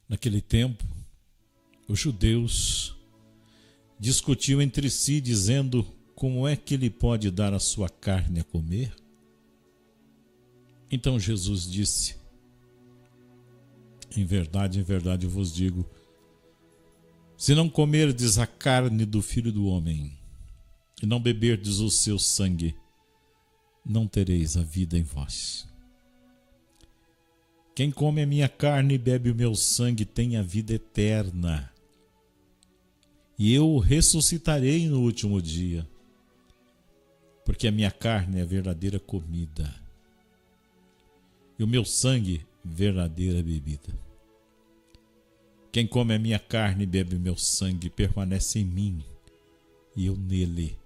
Naquele tempo, os judeus discutiam entre si, dizendo: como é que ele pode dar a sua carne a comer? Então Jesus disse: em verdade eu vos digo, se não comerdes a carne do Filho do Homem e não beberdes o seu sangue, não tereis a vida em vós. Quem come a minha carne e bebe o meu sangue tem a vida eterna, e eu o ressuscitarei no último dia, porque a minha carne é verdadeira comida, e o meu sangue verdadeira bebida. Quem come a minha carne e bebe o meu sangue permanece em mim, e eu nele.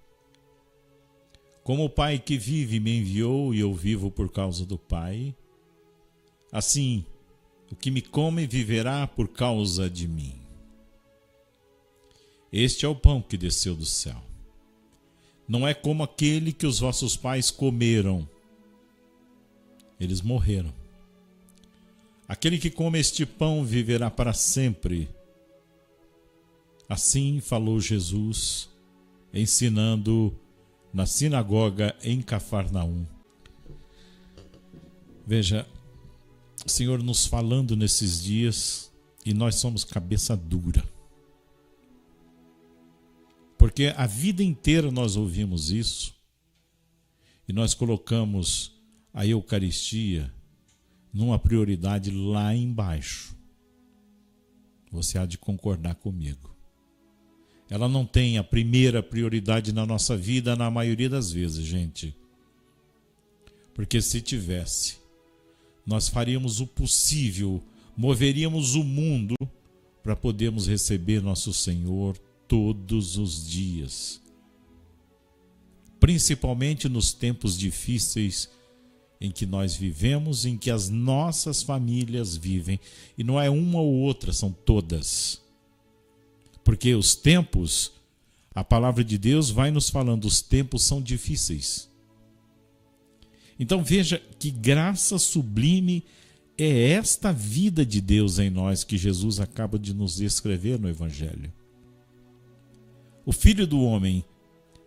Como o Pai que vive me enviou e eu vivo por causa do Pai, assim o que me come viverá por causa de mim. Este é o pão que desceu do céu. Não é como aquele que os vossos pais comeram. Eles morreram. Aquele que come este pão viverá para sempre. Assim falou Jesus, ensinando na sinagoga em Cafarnaum. Veja, o Senhor nos falando nesses dias, e nós somos cabeça dura. Porque a vida inteira nós ouvimos isso, e nós colocamos a Eucaristia numa prioridade lá embaixo. Você há de concordar comigo. Ela não tem a primeira prioridade na nossa vida na maioria das vezes, gente. Porque se tivesse, nós faríamos o possível, moveríamos o mundo para podermos receber nosso Senhor todos os dias. Principalmente nos tempos difíceis em que nós vivemos, em que as nossas famílias vivem. E não é uma ou outra, são todas. Porque os tempos, a palavra de Deus vai nos falando, os tempos são difíceis. Então veja que graça sublime é esta vida de Deus em nós que Jesus acaba de nos descrever no Evangelho. O Filho do Homem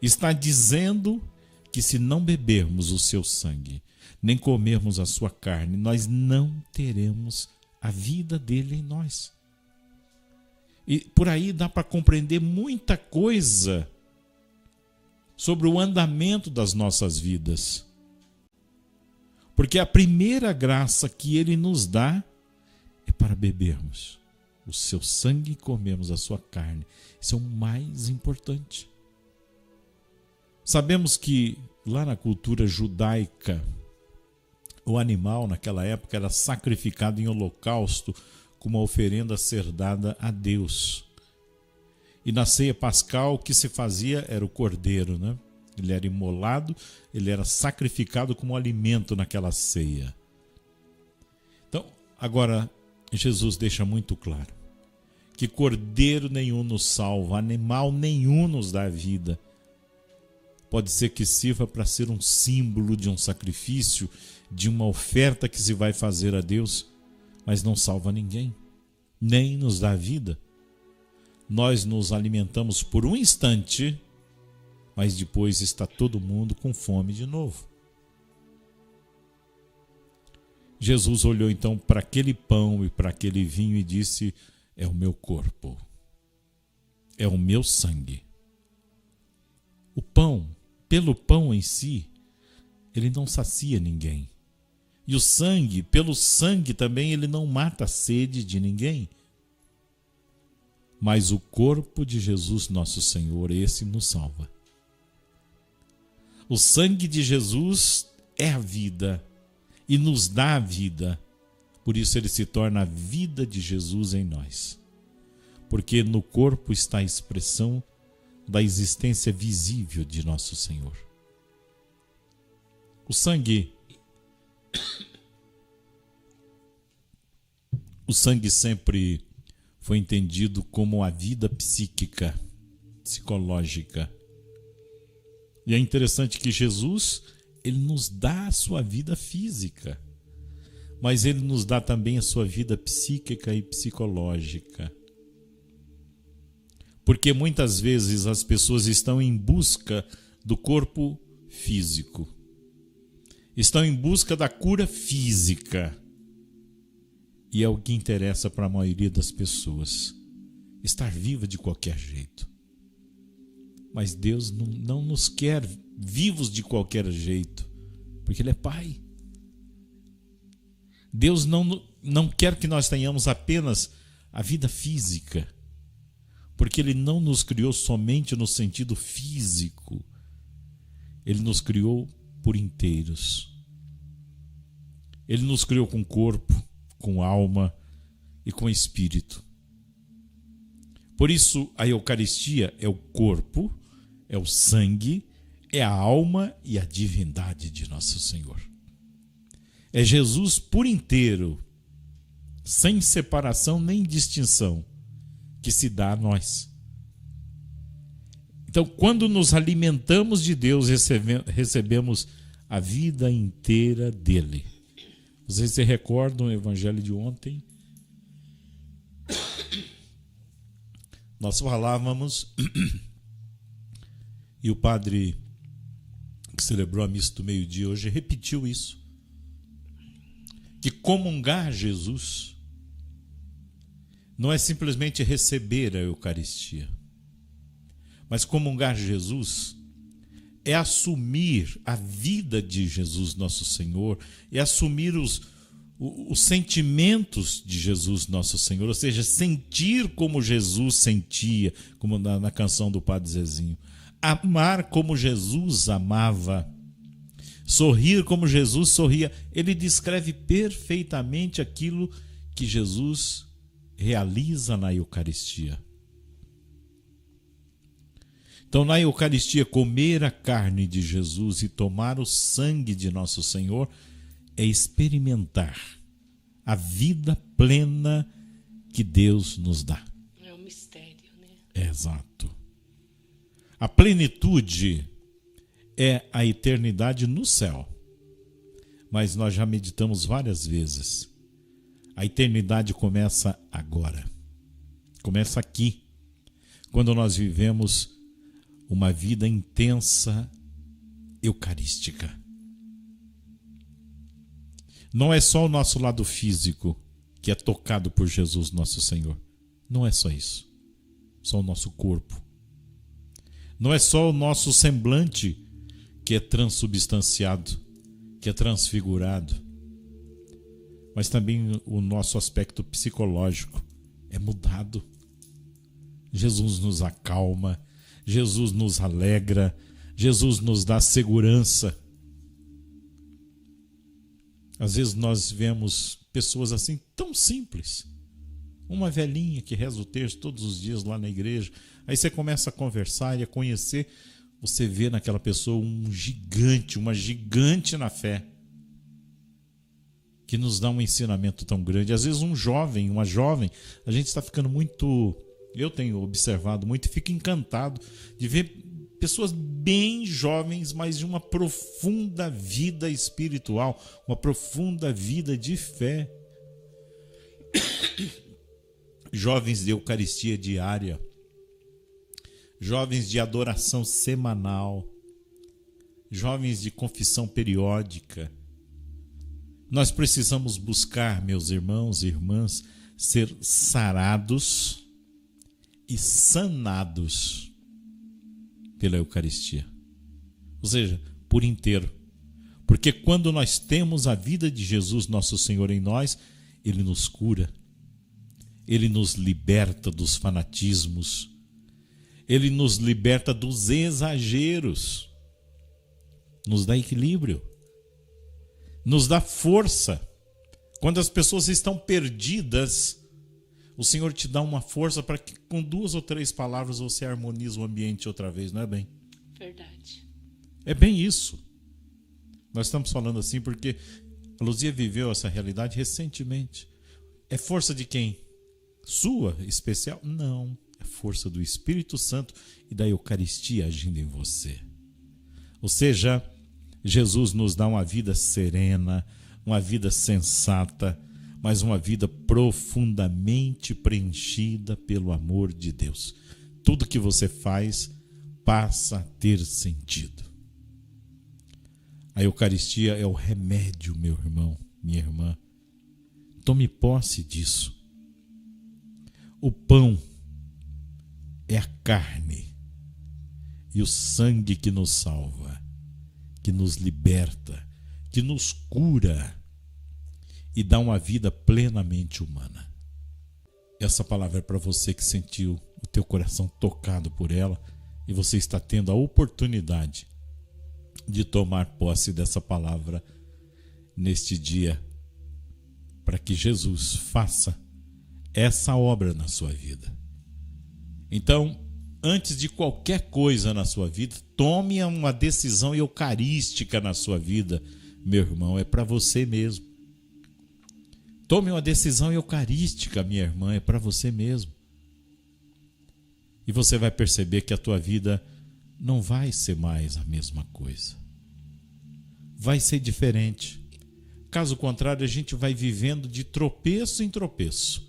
está dizendo que se não bebermos o seu sangue, nem comermos a sua carne, nós não teremos a vida dele em nós. E por aí dá para compreender muita coisa sobre o andamento das nossas vidas. Porque a primeira graça que ele nos dá é para bebermos o seu sangue e comermos a sua carne. Isso é o mais importante. Sabemos que lá na cultura judaica, o animal naquela época era sacrificado em holocausto como uma oferenda a ser dada a Deus. E na ceia pascal o que se fazia era o cordeiro, né? Ele era imolado, ele era sacrificado como alimento naquela ceia. Então, agora, Jesus deixa muito claro que cordeiro nenhum nos salva, animal nenhum nos dá vida. Pode ser que sirva para ser um símbolo de um sacrifício, de uma oferta que se vai fazer a Deus, mas não salva ninguém, nem nos dá vida. Nós nos alimentamos por um instante, mas depois está todo mundo com fome de novo. Jesus olhou então para aquele pão e para aquele vinho e disse: é o meu corpo, é o meu sangue. O pão, pelo pão em si, ele não sacia ninguém. E o sangue, pelo sangue também, ele não mata a sede de ninguém. Mas o corpo de Jesus, nosso Senhor, esse nos salva. O sangue de Jesus é a vida e nos dá a vida. Por isso ele se torna a vida de Jesus em nós. Porque no corpo está a expressão da existência visível de nosso Senhor. O sangue sempre foi entendido como a vida psíquica, psicológica. E é interessante que Jesus, ele nos dá a sua vida física. mas Ele nos dá também a sua vida psíquica e psicológica. Porque muitas vezes as pessoas estão em busca do corpo físico, estão em busca da cura física, e é o que interessa para a maioria das pessoas, estar viva de qualquer jeito. Mas Deus não nos quer vivos de qualquer jeito, porque Ele é Pai. Deus não quer que nós tenhamos apenas a vida física, porque Ele não nos criou somente no sentido físico. Ele nos criou por inteiros. Ele nos criou com corpo, com alma e com espírito. Por isso, a Eucaristia é o corpo, é o sangue, é a alma e a divindade de Nosso Senhor. É Jesus por inteiro, sem separação nem distinção, que se dá a nós. Então, quando nos alimentamos de Deus, recebemos a vida inteira dele. Vocês se recordam o evangelho de ontem? Nós falávamos, e o padre que celebrou a missa do meio-dia hoje repetiu isso, que comungar Jesus não é simplesmente receber a Eucaristia, mas comungar Jesus é assumir a vida de Jesus Nosso Senhor, é assumir os sentimentos de Jesus Nosso Senhor, ou seja, sentir como Jesus sentia, como na canção do Padre Zezinho, amar como Jesus amava, sorrir como Jesus sorria. Ele descreve perfeitamente aquilo que Jesus realiza na Eucaristia. Então, na Eucaristia, comer a carne de Jesus e tomar o sangue de Nosso Senhor é experimentar a vida plena que Deus nos dá. É um mistério, né? Exato. A plenitude é a eternidade no céu. Mas nós já meditamos várias vezes. A eternidade começa agora. Começa aqui, quando nós vivemos uma vida intensa eucarística. Não é só o nosso lado físico que é tocado por Jesus Nosso Senhor. Não é só isso. Só o nosso corpo. Não é só o nosso semblante que é transubstanciado, que é transfigurado, mas também o nosso aspecto psicológico é mudado. Jesus nos acalma, Jesus nos alegra, Jesus nos dá segurança. Às vezes nós vemos pessoas assim tão simples. Uma velhinha que reza o terço todos os dias lá na igreja. Aí você começa a conversar e a conhecer. Você vê naquela pessoa um gigante, uma gigante na fé, que nos dá um ensinamento tão grande. Às vezes um jovem, uma jovem, a gente está ficando muito... Eu tenho observado muito e fico encantado de ver pessoas bem jovens, mas de uma profunda vida espiritual, uma profunda vida de fé. Jovens de Eucaristia diária, jovens de adoração semanal, jovens de confissão periódica. Nós precisamos buscar, meus irmãos e irmãs, ser sarados e sanados pela Eucaristia. Ou seja, por inteiro. Porque quando nós temos a vida de Jesus Nosso Senhor em nós, Ele nos cura. Ele nos liberta dos fanatismos. Ele nos liberta dos exageros. Nos dá equilíbrio. Nos dá força. Quando as pessoas estão perdidas, o Senhor te dá uma força para que com 2 ou 3 palavras você harmonize o ambiente outra vez, não é bem? Verdade. É bem isso. Nós estamos falando assim porque a Luzia viveu essa realidade recentemente. É força de quem? Sua, especial? Não. É força do Espírito Santo e da Eucaristia agindo em você. Ou seja, Jesus nos dá uma vida serena, uma vida sensata, mas uma vida profundamente preenchida pelo amor de Deus. Tudo que você faz passa a ter sentido. A Eucaristia é o remédio, meu irmão, minha irmã. Tome posse disso. O pão é a carne e o sangue que nos salva, que nos liberta, que nos cura e dá uma vida plenamente humana. Essa palavra é para você que sentiu o teu coração tocado por ela e você está tendo a oportunidade de tomar posse dessa palavra neste dia, para que Jesus faça essa obra na sua vida. Então, antes de qualquer coisa na sua vida, tome uma decisão eucarística na sua vida, meu irmão, é para você mesmo. Tome uma decisão eucarística, minha irmã, é para você mesmo. E você vai perceber que a tua vida não vai ser mais a mesma coisa. Vai ser diferente. Caso contrário, a gente vai vivendo de tropeço em tropeço.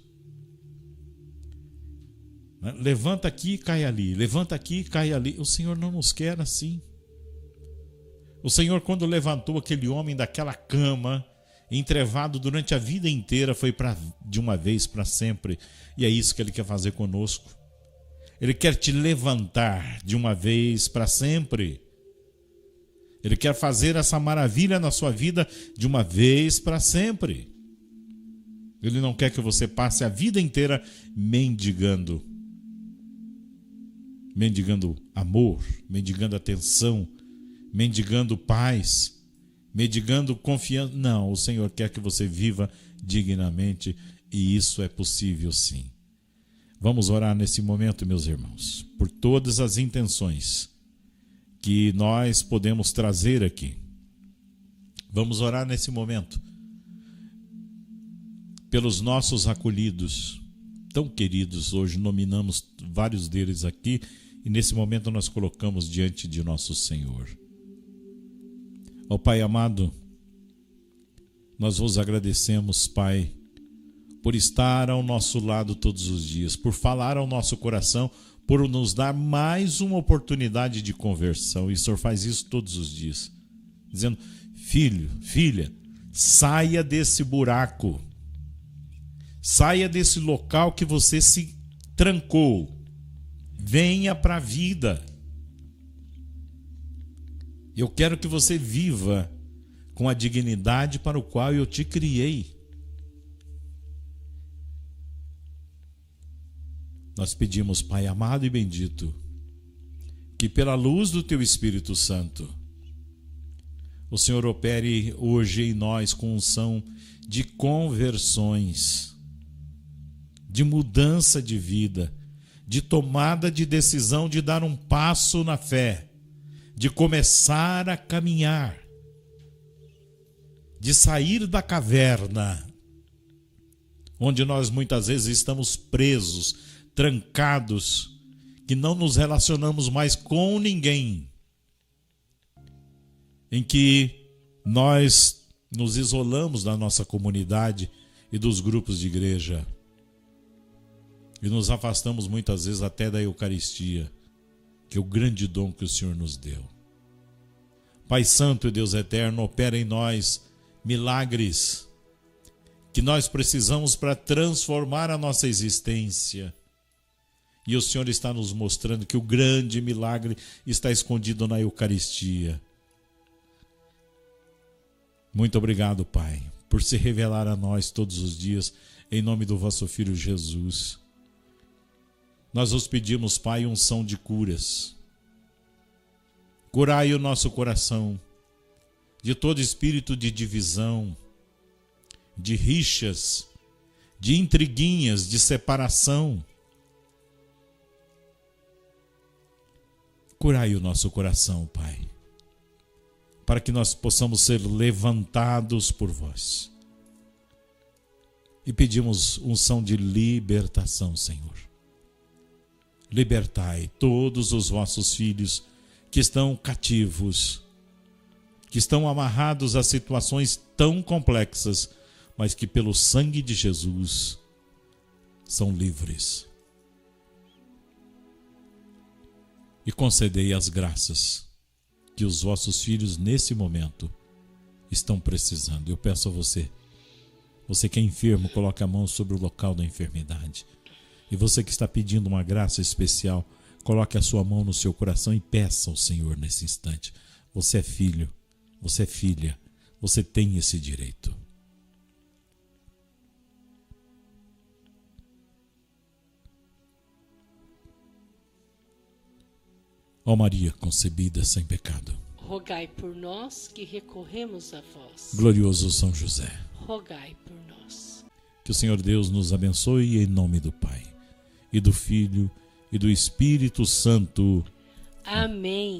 Levanta aqui, cai ali. Levanta aqui, cai ali. O Senhor não nos quer assim. O Senhor, quando levantou aquele homem daquela cama, entrevado durante a vida inteira, foi de uma vez para sempre. E é isso que Ele quer fazer conosco. Ele quer te levantar de uma vez para sempre. Ele quer fazer essa maravilha na sua vida de uma vez para sempre. Ele não quer que você passe a vida inteira mendigando amor, mendigando atenção, mendigando paz, mendigando confiança. Não, o Senhor quer que você viva dignamente e isso é possível sim. Vamos orar nesse momento, meus irmãos, por todas as intenções que nós podemos trazer aqui. Vamos orar nesse momento pelos nossos acolhidos, tão queridos. Hoje nominamos vários deles aqui e nesse momento nós colocamos diante de nosso Senhor. Ó Pai amado, nós vos agradecemos, Pai, por estar ao nosso lado todos os dias, por falar ao nosso coração, por nos dar mais uma oportunidade de conversão. E o Senhor faz isso todos os dias, dizendo: filho, filha, saia desse buraco, saia desse local que você se trancou, venha para a vida. Eu quero que você viva com a dignidade para o qual eu te criei. Nós pedimos, Pai amado e bendito, que pela luz do Teu Espírito Santo, o Senhor opere hoje em nós com unção de conversões, de mudança de vida, de tomada de decisão, de dar um passo na fé, de começar a caminhar, de sair da caverna, onde nós muitas vezes estamos presos, trancados, que não nos relacionamos mais com ninguém, em que nós nos isolamos da nossa comunidade e dos grupos de igreja e nos afastamos muitas vezes até da Eucaristia, que é o grande dom que o Senhor nos deu. Pai Santo e Deus Eterno, opera em nós milagres que nós precisamos para transformar a nossa existência. E o Senhor está nos mostrando que o grande milagre está escondido na Eucaristia. Muito obrigado, Pai, por se revelar a nós todos os dias, em nome do vosso Filho Jesus. Nós vos pedimos, Pai, unção de curas. Curai o nosso coração de todo espírito de divisão, de rixas, de intriguinhas, de separação. Curai o nosso coração, Pai, para que nós possamos ser levantados por vós. E pedimos unção de libertação, Senhor. Libertai todos os vossos filhos que estão cativos, que estão amarrados a situações tão complexas, mas que pelo sangue de Jesus são livres. E concedei as graças que os vossos filhos nesse momento estão precisando. Eu peço a você que é enfermo, coloque a mão sobre o local da enfermidade. E você que está pedindo uma graça especial, coloque a sua mão no seu coração e peça ao Senhor nesse instante. Você é filho, você é filha, você tem esse direito. Ó Maria, concebida sem pecado, rogai por nós que recorremos a vós. glorioso São José, Rogai por nós. que o Senhor Deus nos abençoe em nome do Pai, e do Filho, e do Espírito Santo. Amém.